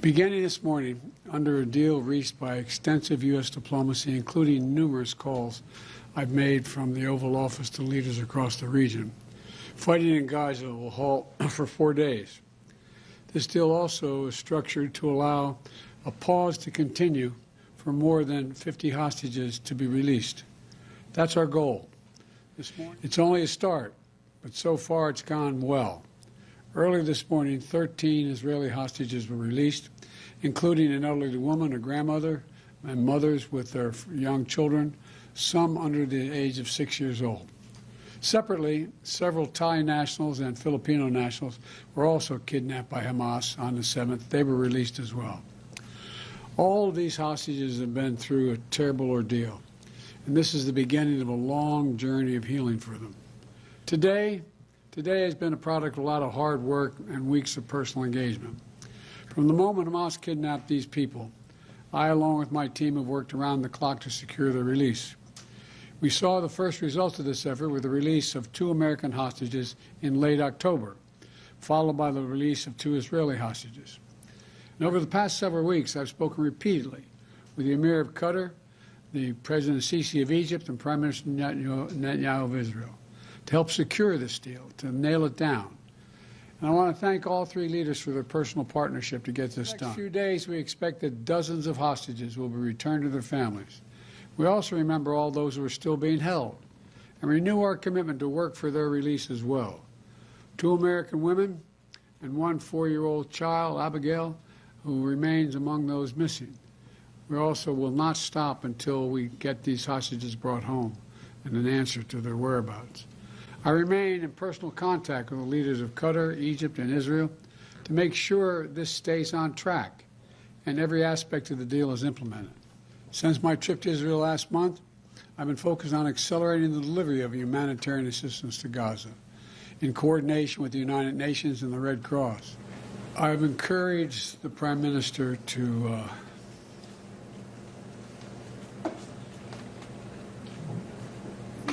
Beginning this morning, under a deal reached by extensive U.S. diplomacy, including numerous calls I've made from the Oval Office to leaders across the region, fighting in Gaza will halt for 4 days. This deal also is structured to allow a pause to continue for more than 50 hostages to be released. That's our goal. This morning, it's only a start, but so far it's gone well. Earlier this morning, 13 Israeli hostages were released, including an elderly woman, a grandmother, and mothers with their young children, some under the age of 6 years old. Separately, several Thai nationals and Filipino nationals were also kidnapped by Hamas on the 7th. They were released as well. All of these hostages have been through a terrible ordeal, and this is the beginning of a long journey of healing for them. Today has been a product of a lot of hard work and weeks of personal engagement. From the moment Hamas kidnapped these people, I, along with my team, have worked around the clock to secure their release. We saw the first results of this effort with the release of 2 American hostages in late October, followed by the release of 2 Israeli hostages. And over the past several weeks, I've spoken repeatedly with the Emir of Qatar, the President Sisi of Egypt, and Prime Minister Netanyahu of Israel to help secure this deal, to nail it down. And I want to thank all 3 leaders for their personal partnership to get this done. In the next few days, we expect that dozens of hostages will be returned to their families. We also remember all those who are still being held and renew our commitment to work for their release as well. 2 American women and 1 4-year-old child, Abigail, who remains among those missing. We also will not stop until we get these hostages brought home and an answer to their whereabouts. I remain in personal contact with the leaders of Qatar, Egypt, and Israel to make sure this stays on track and every aspect of the deal is implemented. Since my trip to Israel last month, I've been focused on accelerating the delivery of humanitarian assistance to Gaza in coordination with the United Nations and the Red Cross. I've encouraged the Prime Minister to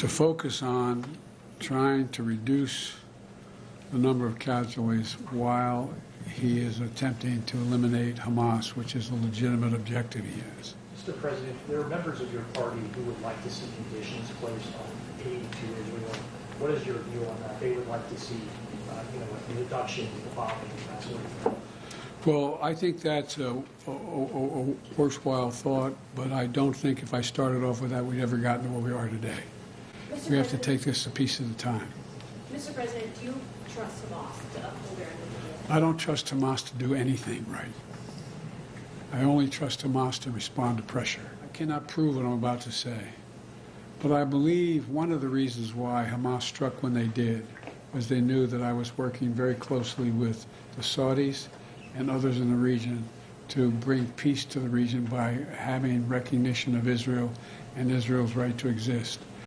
focus on trying to reduce the number of casualties while he is attempting to eliminate Hamas, which is a legitimate objective he has. Mr. President, there are members of your party who would like to see conditions placed on aid to Israel. What is your view on that? They would like to see, a reduction in the bombing and that sort of thing. Well, I think that's a worthwhile thought, but I don't think if I started off with that, we'd ever gotten to where we are today. We have to take this a piece at a time. Mr. President, do you trust Hamas to uphold their end of the deal? I don't trust Hamas to do anything right. I only trust Hamas to respond to pressure. I cannot prove what I'm about to say, but I believe one of the reasons why Hamas struck when they did was they knew that I was working very closely with the Saudis and others in the region to bring peace to the region by having recognition of Israel and Israel's right to exist.